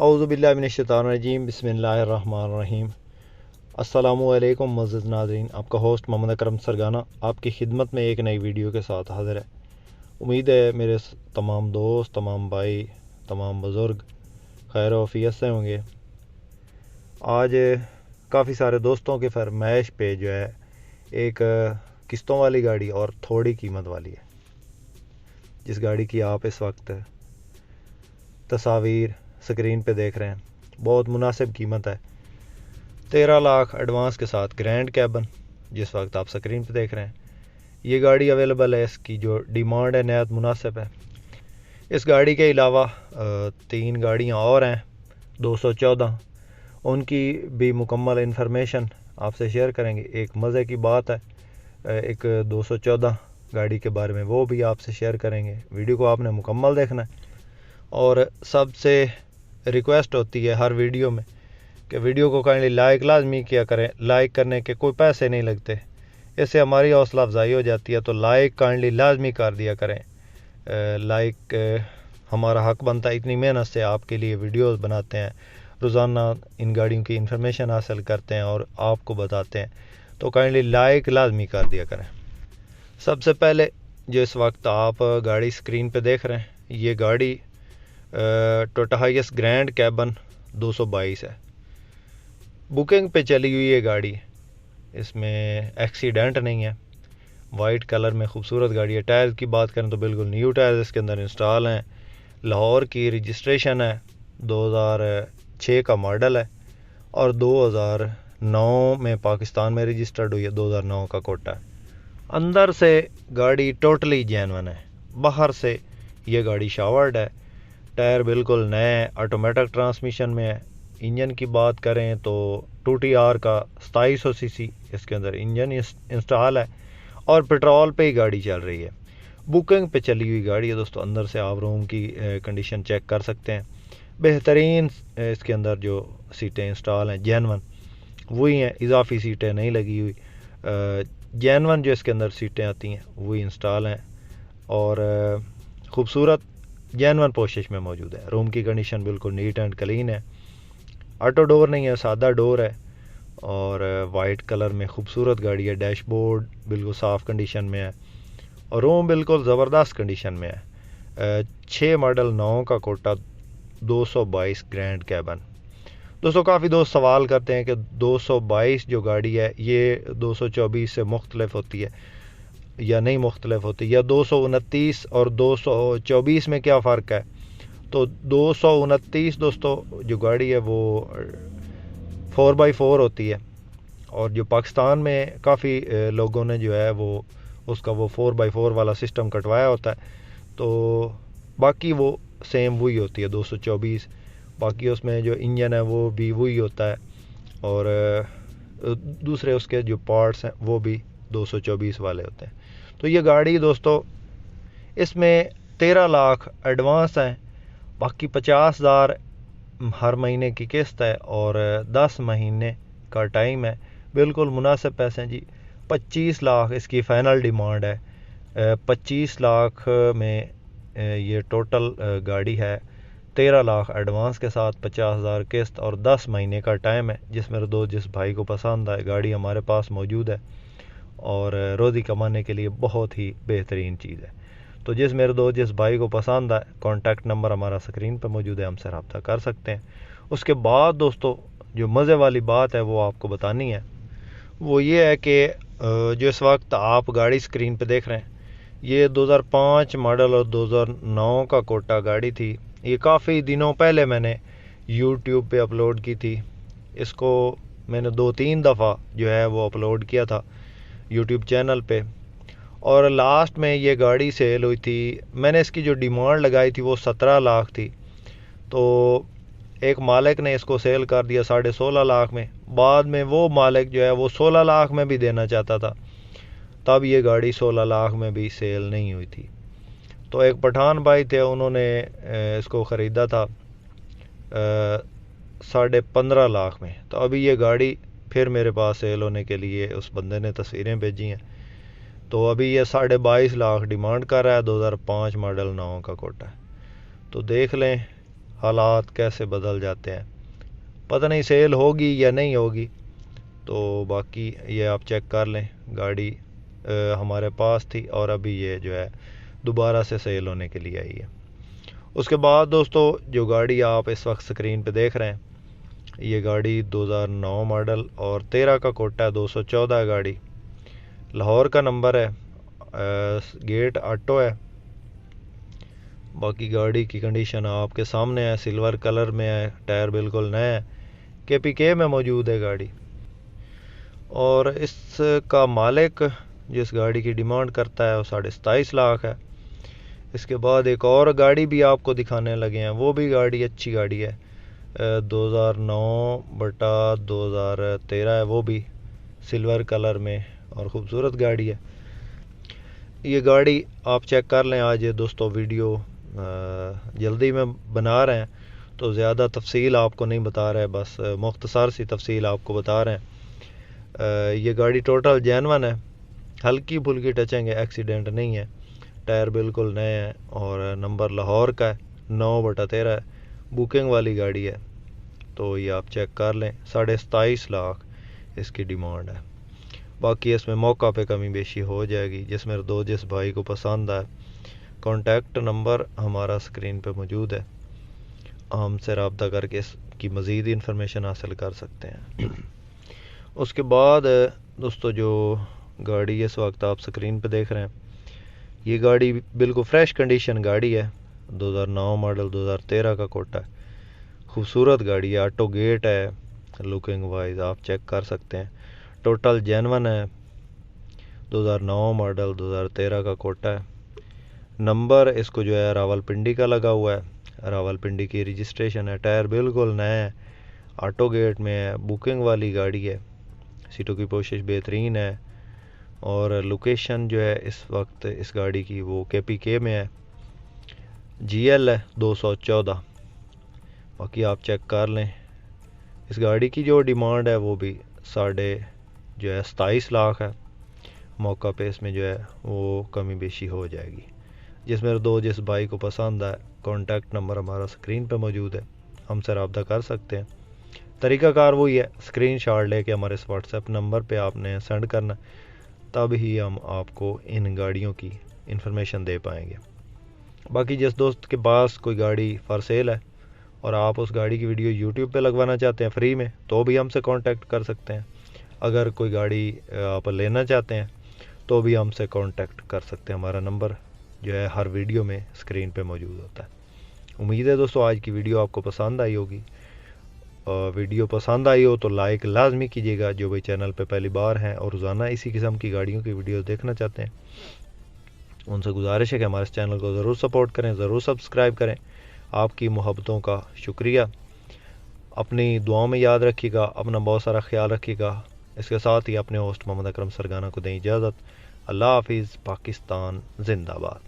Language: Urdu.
اعوذ باللہ من الشیطان الرجیم بسم اللہ الرحمن الرحیم۔ السلام علیکم معزز ناظرین، آپ کا ہوسٹ محمد اکرم سرگانہ آپ کی خدمت میں ایک نئی ویڈیو کے ساتھ حاضر ہے۔ امید ہے میرے تمام دوست، تمام بھائی، تمام بزرگ خیر و عافیت سے ہوں گے۔ آج کافی سارے دوستوں کے فرمائش پہ جو ہے ایک قسطوں والی گاڑی اور تھوڑی قیمت والی ہے، جس گاڑی کی آپ اس وقت تصاویر سکرین پہ دیکھ رہے ہیں۔ بہت مناسب قیمت ہے، 13 لاکھ ایڈوانس کے ساتھ گرینڈ کیبن جس وقت آپ سکرین پہ دیکھ رہے ہیں۔ یہ گاڑی اویلیبل ہے، اس کی جو ڈیمانڈ ہے نہایت مناسب ہے۔ اس گاڑی کے علاوہ 3 گاڑیاں اور ہیں 214، ان کی بھی مکمل انفارمیشن آپ سے شیئر کریں گے۔ ایک مزے کی بات ہے، ایک 214 گاڑی کے بارے میں، وہ بھی آپ سے شیئر کریں گے۔ ویڈیو کو آپ نے مکمل دیکھنا ہے، اور سب سے ریکویسٹ ہوتی ہے ہر ویڈیو میں کہ ویڈیو کو کائنڈلی لائک لازمی کیا کریں۔ لائک کرنے کے کوئی پیسے نہیں لگتے، اس سے ہماری حوصلہ افزائی ہو جاتی ہے، تو لائک کائنڈلی لازمی کر دیا کریں۔ لائک ہمارا حق بنتا ہے، اتنی محنت سے آپ کے لیے ویڈیوز بناتے ہیں، روزانہ ان گاڑیوں کی انفارمیشن حاصل کرتے ہیں اور آپ کو بتاتے ہیں، تو کائنڈلی لائک لازمی کر دیا کریں۔ سب سے پہلے جو اس وقت آپ گاڑی سکرین پہ دیکھ رہے ہیں، یہ گاڑی ٹوٹا ہائیس گرینڈ کیبن 222 ہے۔ بکنگ پہ چلی ہوئی یہ گاڑی، اس میں ایکسیڈنٹ نہیں ہے، وائٹ کلر میں خوبصورت گاڑی ہے۔ ٹائر کی بات کریں تو بالکل نیو ٹائر اس کے اندر انسٹال ہیں۔ لاہور کی رجسٹریشن ہے، 2006 کا ماڈل ہے، اور 2009 میں پاکستان میں رجسٹرڈ ہوئی ہے، 2009 کا کوٹا ہے۔ اندر سے گاڑی ٹوٹلی جینون ہے، باہر سے یہ گاڑی شاورڈ ہے، ٹائر بالکل نئے ہیں، آٹومیٹک ٹرانسمیشن میں ہے۔ انجن کی بات کریں تو 2TR کا 2700 cc اس کے اندر انجن انسٹال ہے، اور پیٹرول پہ ہی گاڑی چل رہی ہے۔ بکنگ پہ چلی ہوئی گاڑی ہے دوستو۔ اندر سے آپ روم کی کنڈیشن چیک کر سکتے ہیں، بہترین اس کے اندر جو سیٹیں انسٹال ہیں جینون وہی ہیں، اضافی سیٹیں نہیں لگی ہوئی، جینون جو اس کے اندر سیٹیں آتی ہیں وہی انسٹال ہیں، اور خوبصورت جینون پوشش میں موجود ہے۔ روم کی کنڈیشن بالکل نیٹ اینڈ کلین ہے، آٹو ڈور نہیں ہے، سادہ ڈور ہے، اور وائٹ کلر میں خوبصورت گاڑی ہے۔ ڈیش بورڈ بالکل صاف کنڈیشن میں ہے، اور روم بالکل زبردست کنڈیشن میں ہے۔ 6 ماڈل 9 کا کوٹا 222 گرینڈ کیبن۔ دوستو کافی دوست سوال کرتے ہیں کہ 222 جو گاڑی ہے یہ 224 سے مختلف ہوتی ہے یا نہیں مختلف ہوتی، یا 229 اور 224 میں کیا فرق ہے؟ تو 229 دوستو جو گاڑی ہے وہ 4x4 ہوتی ہے، اور جو پاکستان میں کافی لوگوں نے جو ہے وہ اس کا وہ 4x4 والا سسٹم کٹوایا ہوتا ہے، تو باقی وہ سیم وہی ہوتی ہے 224۔ باقی اس میں جو انجن ہے وہ بھی وہی ہوتا ہے، اور دوسرے اس کے جو پارٹس ہیں وہ بھی 224 والے ہوتے ہیں۔ تو یہ گاڑی دوستو، اس میں 13 لاکھ ایڈوانس ہیں، باقی 50,000 ہر مہینے کی قسط ہے، اور 10 مہینے کا ٹائم ہے۔ بالکل مناسب پیسے ہیں جی۔ 25 لاکھ اس کی فائنل ڈیمانڈ ہے۔ 25 لاکھ میں یہ ٹوٹل گاڑی ہے، 13 لاکھ ایڈوانس کے ساتھ، 50,000 قسط اور 10 مہینے کا ٹائم ہے۔ جس بھائی کو پسند آئے، گاڑی ہمارے پاس موجود ہے، اور روزی کمانے کے لیے بہت ہی بہترین چیز ہے۔ تو جس بھائی کو پسند آئے، کانٹیکٹ نمبر ہمارا سکرین پہ موجود ہے، ہم سے رابطہ کر سکتے ہیں۔ اس کے بعد دوستو جو مزے والی بات ہے وہ آپ کو بتانی ہے، وہ یہ ہے کہ جو اس وقت آپ گاڑی سکرین پہ دیکھ رہے ہیں، یہ 2005 ماڈل اور 2009 کا کوٹا گاڑی تھی۔ یہ کافی دنوں پہلے میں نے یوٹیوب پہ اپلوڈ کی تھی، اس کو میں نے 2-3 دفعہ جو ہے وہ اپلوڈ کیا تھا یوٹیوب چینل پہ، اور لاسٹ میں یہ گاڑی سیل ہوئی تھی۔ میں نے اس کی جو ڈیمانڈ لگائی تھی وہ 17 لاکھ تھی، تو ایک مالک نے اس کو سیل کر دیا 16.5 لاکھ میں۔ بعد میں وہ مالک جو ہے وہ 16 لاکھ میں بھی دینا چاہتا تھا، تب یہ گاڑی 16 لاکھ میں بھی سیل نہیں ہوئی تھی۔ تو ایک پٹھان بھائی تھے، انہوں نے اس کو خریدا تھا 15.5 لاکھ میں۔ تو ابھی یہ گاڑی پھر میرے پاس سیل ہونے کے لیے اس بندے نے تصویریں بھیجی ہیں، تو ابھی یہ 22.5 لاکھ ڈیمانڈ کر رہا ہے، 2005 ماڈل 9 کا کوٹا ہے۔ تو دیکھ لیں، حالات کیسے بدل جاتے ہیں. پتہ نہیں سیل ہوگی یا نہیں ہوگی, تو باقی یہ آپ چیک کر لیں. گاڑی ہمارے پاس تھی اور ابھی یہ جو ہے دوبارہ سے سیل ہونے کے لیے آئی ہے. اس کے بعد دوستو جو گاڑی آپ اس وقت سکرین پہ دیکھ رہے ہیں, یہ گاڑی 2009 ماڈل اور 13 کا کوٹا ہے, 214 گاڑی, لاہور کا نمبر ہے, گیٹ آٹو ہے. باقی گاڑی کی کنڈیشن آپ کے سامنے ہے, سلور کلر میں ہے, ٹائر بالکل نئے ہیں, KPK میں موجود ہے گاڑی. اور اس کا مالک جس گاڑی کی ڈیمانڈ کرتا ہے وہ 27.5 لاکھ ہے. اس کے بعد ایک اور گاڑی بھی آپ کو دکھانے لگے ہیں, وہ بھی گاڑی اچھی گاڑی ہے, 2009/2013 ہے, وہ بھی سلور کلر میں اور خوبصورت گاڑی ہے. یہ گاڑی آپ چیک کر لیں. آج یہ دوستو ویڈیو جلدی میں بنا رہے ہیں تو زیادہ تفصیل آپ کو نہیں بتا رہے, بس مختصر سی تفصیل آپ کو بتا رہے ہیں. یہ گاڑی ٹوٹل جینون ہے, ہلکی پھلکی ٹچنگ ہے, ایکسیڈنٹ نہیں ہے, ٹائر بالکل نئے ہیں اور نمبر لاہور کا ہے, 9/13 ہے, بکنگ والی گاڑی ہے. تو یہ آپ چیک کر لیں. 27.5 لاکھ اس کی ڈیمانڈ ہے. باقی اس میں موقع پہ کمی بیشی ہو جائے گی. جس بھائی کو پسند آئے, کانٹیکٹ نمبر ہمارا سکرین پہ موجود ہے, ہم سے رابطہ کر کے اس کی مزید انفارمیشن حاصل کر سکتے ہیں. اس کے بعد دوستو جو گاڑی اس وقت آپ سکرین پہ دیکھ رہے ہیں, یہ گاڑی بالکل فریش کنڈیشن گاڑی ہے, 2009 ماڈل, 2013 کا کوٹا ہے, خوبصورت گاڑی ہے, آٹو گیٹ ہے, لکنگ وائز آپ چیک کر سکتے ہیں. ٹوٹل جینون ہے, 2009 ماڈل, 2013 کا کوٹا ہے. نمبر اس کو جو ہے راولپنڈی کا لگا ہوا ہے, راولپنڈی کی رجسٹریشن ہے, ٹائر بالکل نئے ہیں, آٹو گیٹ میں ہے, بکنگ والی گاڑی ہے, سیٹوں کی پوشش بہترین ہے. اور لوکیشن جو ہے اس وقت اس گاڑی کی وہ KPK میں ہے, GL ہے 214. باقی آپ چیک کر لیں. اس گاڑی کی جو ڈیمانڈ ہے وہ بھی 27.5 لاکھ ہے. موقع پہ اس میں جو ہے وہ کمی بیشی ہو جائے گی. جس بھائی کو پسند ہے, کانٹیکٹ نمبر ہمارا سکرین پہ موجود ہے, ہم سے رابطہ کر سکتے ہیں. طریقہ کار وہی ہے, اسکرین شاٹ لے کے ہمارے واٹس ایپ نمبر پہ آپ نے سینڈ کرنا, تب ہی ہم آپ کو ان گاڑیوں کی انفارمیشن دے پائیں گے. باقی جس دوست کے پاس کوئی گاڑی فار سیل ہے اور آپ اس گاڑی کی ویڈیو YouTube پہ لگوانا چاہتے ہیں فری میں, تو بھی ہم سے کانٹیکٹ کر سکتے ہیں. اگر کوئی گاڑی آپ لینا چاہتے ہیں تو بھی ہم سے کانٹیکٹ کر سکتے ہیں. ہمارا نمبر جو ہے ہر ویڈیو میں اسکرین پہ موجود ہوتا ہے. امید ہے دوستو آج کی ویڈیو آپ کو پسند آئی ہوگی. ویڈیو پسند آئی ہو تو لائک لازمی کیجیے گا. جو بھی چینل پہ پہلی بار ہیں اور روزانہ اسی قسم کی گاڑیوں کی ویڈیوز دیکھنا چاہتے ہیں, ان سے گزارش ہے کہ ہمارے اس چینل کو ضرور سپورٹ کریں, ضرور سبسکرائب کریں. آپ کی محبتوں کا شکریہ. اپنی دعاؤں میں یاد رکھیے گا, اپنا بہت سارا خیال رکھیے گا. اس کے ساتھ ہی اپنے ہوسٹ محمد اکرم سرگانہ کو دیں اجازت. اللہ حافظ. پاکستان زندہ باد.